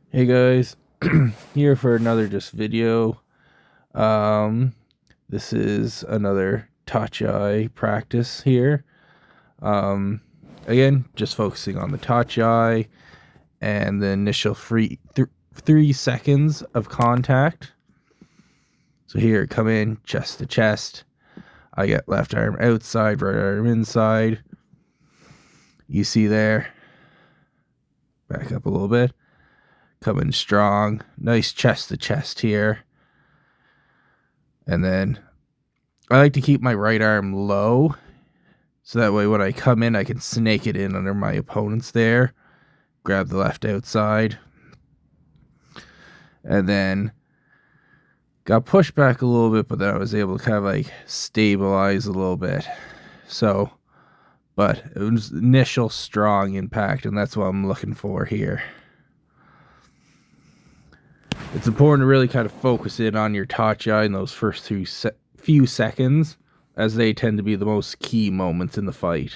Hey guys, here for another just video. Um, this is another tachiai practice here. Um, Again, just focusing on the tachiai and the initial 3 seconds of contact. So here, come in, chest to chest. I get left arm outside, right arm inside. You see there. Back up a little bit. Come in strong. Nice chest to chest here. And then I like to keep my right arm low, so that way when I come in, I can snake it in under my opponents there. Grab the left outside. And then got pushed back a little bit, but then I was able to kind of like stabilize a little bit. So, but it was initial strong impact, and that's what I'm looking for here. It's important to really kind of focus in on your tachiai in those first few seconds, as they tend to be the most key moments in the fight.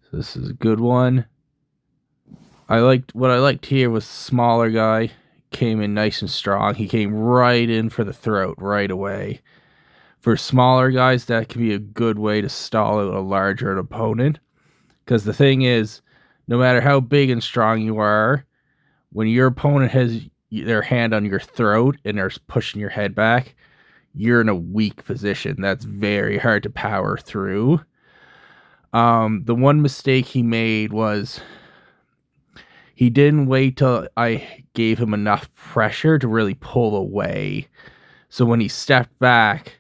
So this is a good one. What I liked here was the smaller guy came in nice and strong. He came right in for the throat right away. For smaller guys, that can be a good way to stall out a larger opponent. Because the thing is, no matter how big and strong you are, when your opponent has their hand on your throat and they're pushing your head back, you're in a weak position. That's very hard to power through. The one mistake he made was he didn't wait till I gave him enough pressure to really pull away. So when he stepped back,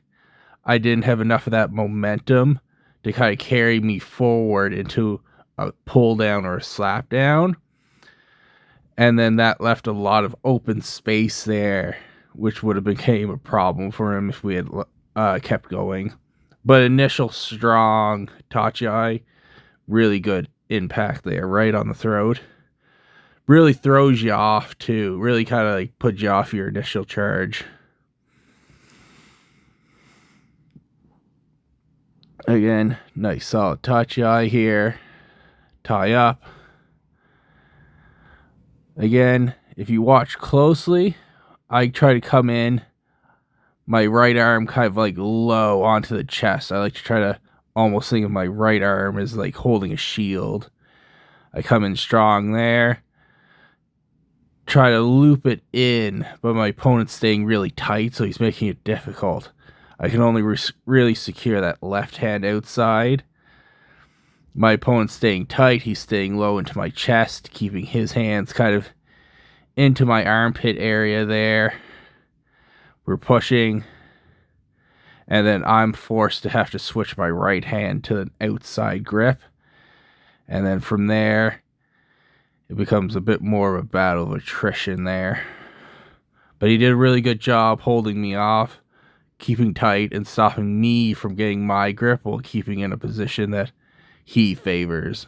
I didn't have enough of that momentum to kind of carry me forward into a pull down or a slap down. And then that left a lot of open space there, which would have became a problem for him if we had kept going. But initial strong tachiai, really good impact there, right on the throat. Really throws you off too. Really kind of like puts you off your initial charge. Again, nice solid tachiai here. Tie up. Again, if you watch closely, I try to come in my right arm kind of like low onto the chest. I like to try to almost think of my right arm as like holding a shield. I come in strong there. Try to loop it in, but my opponent's staying really tight, so he's making it difficult. I can only really secure that left hand outside. My opponent's staying tight. He's staying low into my chest, keeping his hands kind of into my armpit area there. We're pushing. And then I'm forced to have to switch my right hand to an outside grip. And then from there, it becomes a bit more of a battle of attrition there. But he did a really good job holding me off, keeping tight, and stopping me from getting my grip while keeping in a position that he favors.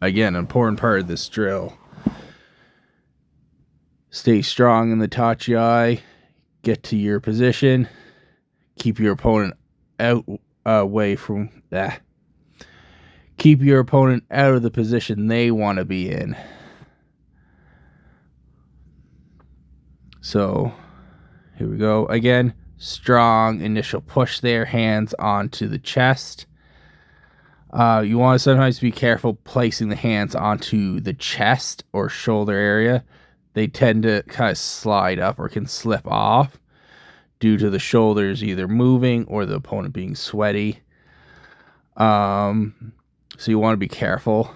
Again, an important part of this drill. Stay strong in the tachiai. Get to your position. Keep your opponent away from that. Keep your opponent out of the position they want to be in. So, here we go. Again, strong initial push there. Hands onto the chest. You want to sometimes be careful placing the hands onto the chest or shoulder area. They tend to kind of slide up or can slip off due to the shoulders either moving or the opponent being sweaty. So you want to be careful.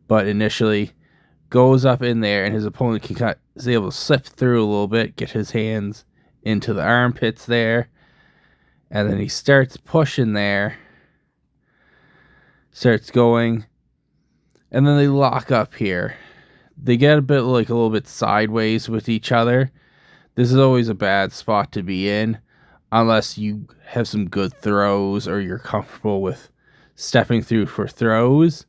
But initially, goes up in there, and his opponent is able to slip through a little bit, get his hands into the armpits there, and then he starts pushing there. Starts going, and then they lock up here. They get a little bit sideways with each other. This is always a bad spot to be in, unless you have some good throws or you're comfortable with stepping through for throws,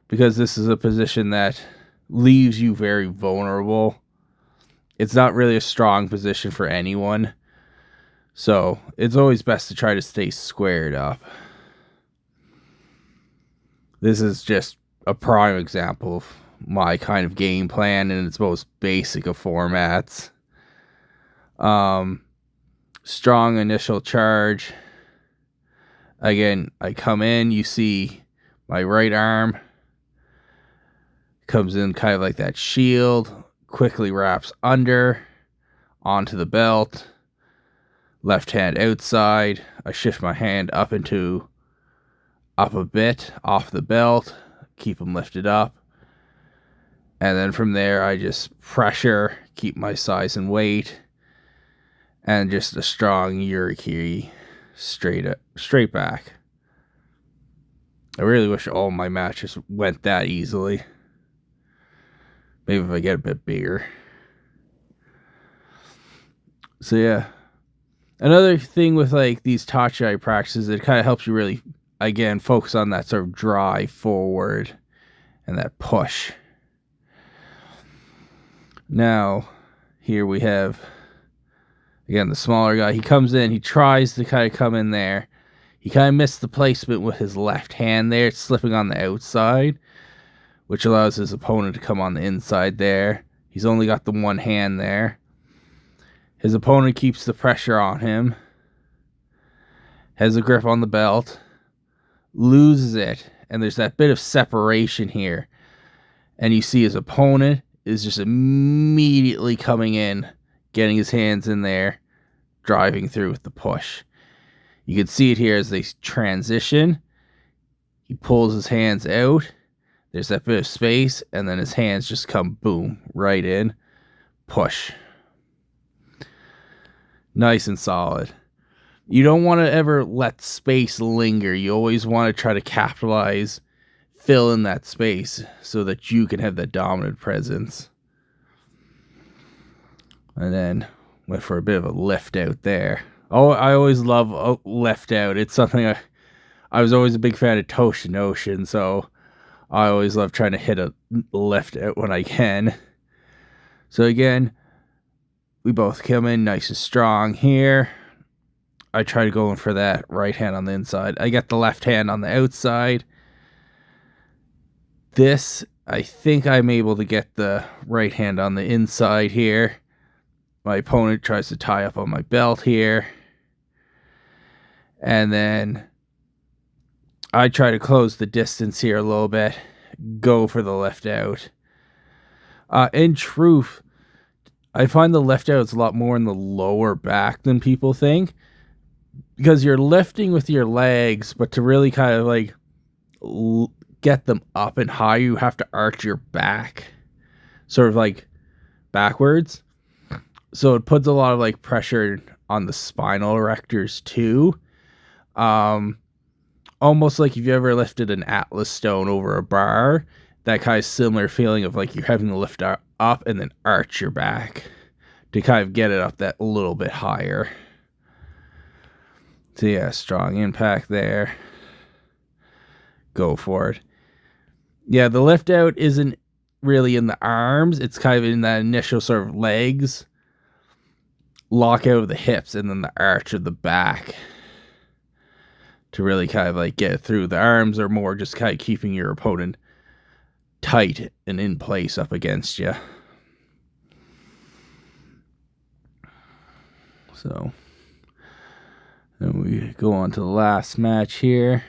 because this is a position that leaves you very vulnerable. It's not really a strong position for anyone, so it's always best to try to stay squared up. This is just a prime example of my kind of game plan in its most basic of formats. Strong initial charge. Again, I come in, you see my right arm comes in kind of like that shield, quickly wraps under, onto the belt, left hand outside. I shift my hand up a bit, off the belt, keep them lifted up. And then from there, I just pressure, keep my size and weight, and just a strong Yurikiri straight back. I really wish all my matches went that easily. Maybe if I get a bit bigger. So yeah. Another thing with like these tachiai practices, it kind of helps you really, again, focus on that sort of drive forward and that push. Now, here we have, again, the smaller guy. He comes in, he tries to kind of come in there. He kind of missed the placement with his left hand there. It's slipping on the outside, which allows his opponent to come on the inside there. He's only got the one hand there. His opponent keeps the pressure on him. Has a grip on the belt. Loses it. And there's that bit of separation here. And you see his opponent is just immediately coming in, getting his hands in there, driving through with the push. You can see it here as they transition. He pulls his hands out. There's that bit of space, and then his hands just come, boom, right in. Push. Nice and solid. You don't want to ever let space linger. You always want to try to capitalize, fill in that space so that you can have that dominant presence. And then went for a bit of a lift out there. Oh, I always love a lift out. It's something I was always a big fan of Toshinoshin, so I always love trying to hit a lift out when I can. So again, we both come in nice and strong here. I try to go in for that right hand on the inside. I get the left hand on the outside. This, I think I'm able to get the right hand on the inside here. My opponent tries to tie up on my belt here. And then I try to close the distance here a little bit. Go for the left out. In truth, I find the left out is a lot more in the lower back than people think. Because you're lifting with your legs, but to really kind of like get them up and high, you have to arch your back. Sort of like backwards. So it puts a lot of like pressure on the spinal erectors too. Almost like if you ever lifted an Atlas stone over a bar, that kind of similar feeling of like you're having to lift up and then arch your back to kind of get it up that little bit higher. So yeah, strong impact there. Go for it. Yeah, the lift out isn't really in the arms. It's kind of in that initial sort of legs. Lock out of the hips and then the arch of the back. To really kind of like get through. The arms are more just kind of keeping your opponent tight and in place up against you. So then we go on to the last match here.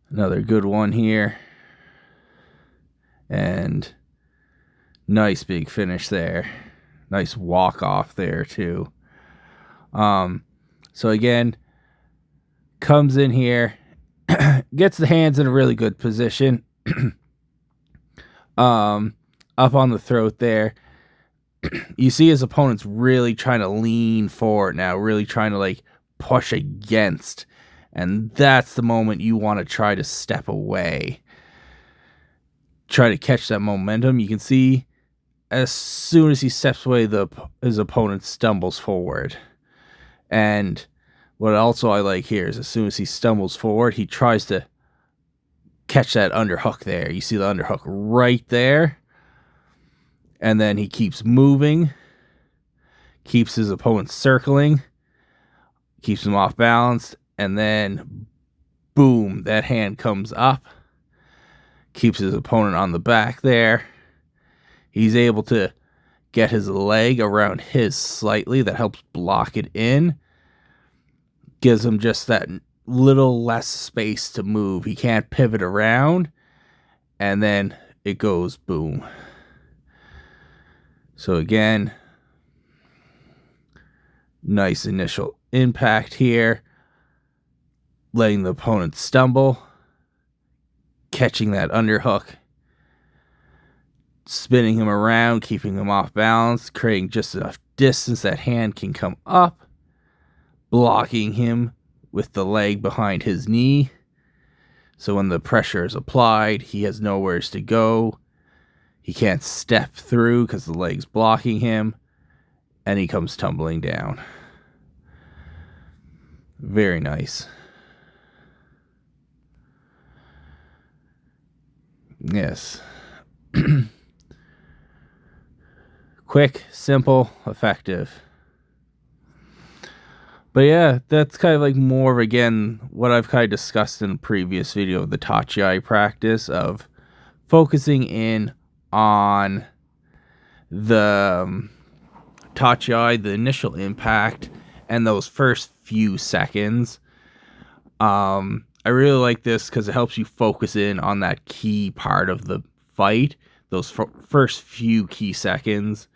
Another good one here. And nice big finish there. Nice walk off there too. So again, comes in here, gets the hands in a really good position. Up on the throat there. You see his opponent's really trying to lean forward now, really trying to like push against. And that's the moment you want to try to step away. Try to catch that momentum. You can see as soon as he steps away, his opponent stumbles forward. And what also I like here is as soon as he stumbles forward, he tries to catch that underhook there. You see the underhook right there. And then he keeps moving, keeps his opponent circling, keeps him off balance, and then boom, that hand comes up, keeps his opponent on the back there. He's able to get his leg around his slightly. That helps block it in. Gives him just that little less space to move. He can't pivot around. And then it goes boom. So again, nice initial impact here. Letting the opponent stumble. Catching that underhook. Spinning him around, keeping him off balance, creating just enough distance that hand can come up, blocking him with the leg behind his knee. So when the pressure is applied, he has nowhere to go. He can't step through because the leg's blocking him, and he comes tumbling down. Very nice. Yes. Quick, simple, effective. But yeah, that's kind of like more of, again, what I've kind of discussed in a previous video of the tachiai practice of focusing in on the tachiai, the initial impact, and those first few seconds. I really like this because it helps you focus in on that key part of the fight, those first few key seconds,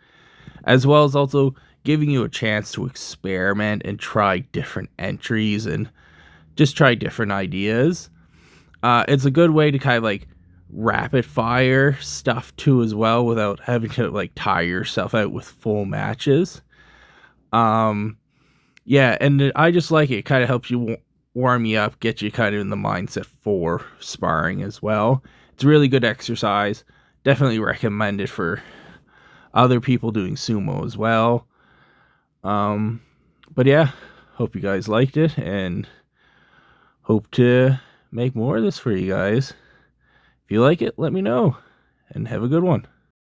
as well as also giving you a chance to experiment and try different entries and just try different ideas. It's a good way to kind of like rapid fire stuff too as well without having to like tire yourself out with full matches. Yeah, and I just like it. It kind of helps you warm you up, get you kind of in the mindset for sparring as well. It's a really good exercise. Definitely recommend it for other people doing sumo as well. But yeah, hope you guys liked it and hope to make more of this for you guys. If you like it, let me know and have a good one.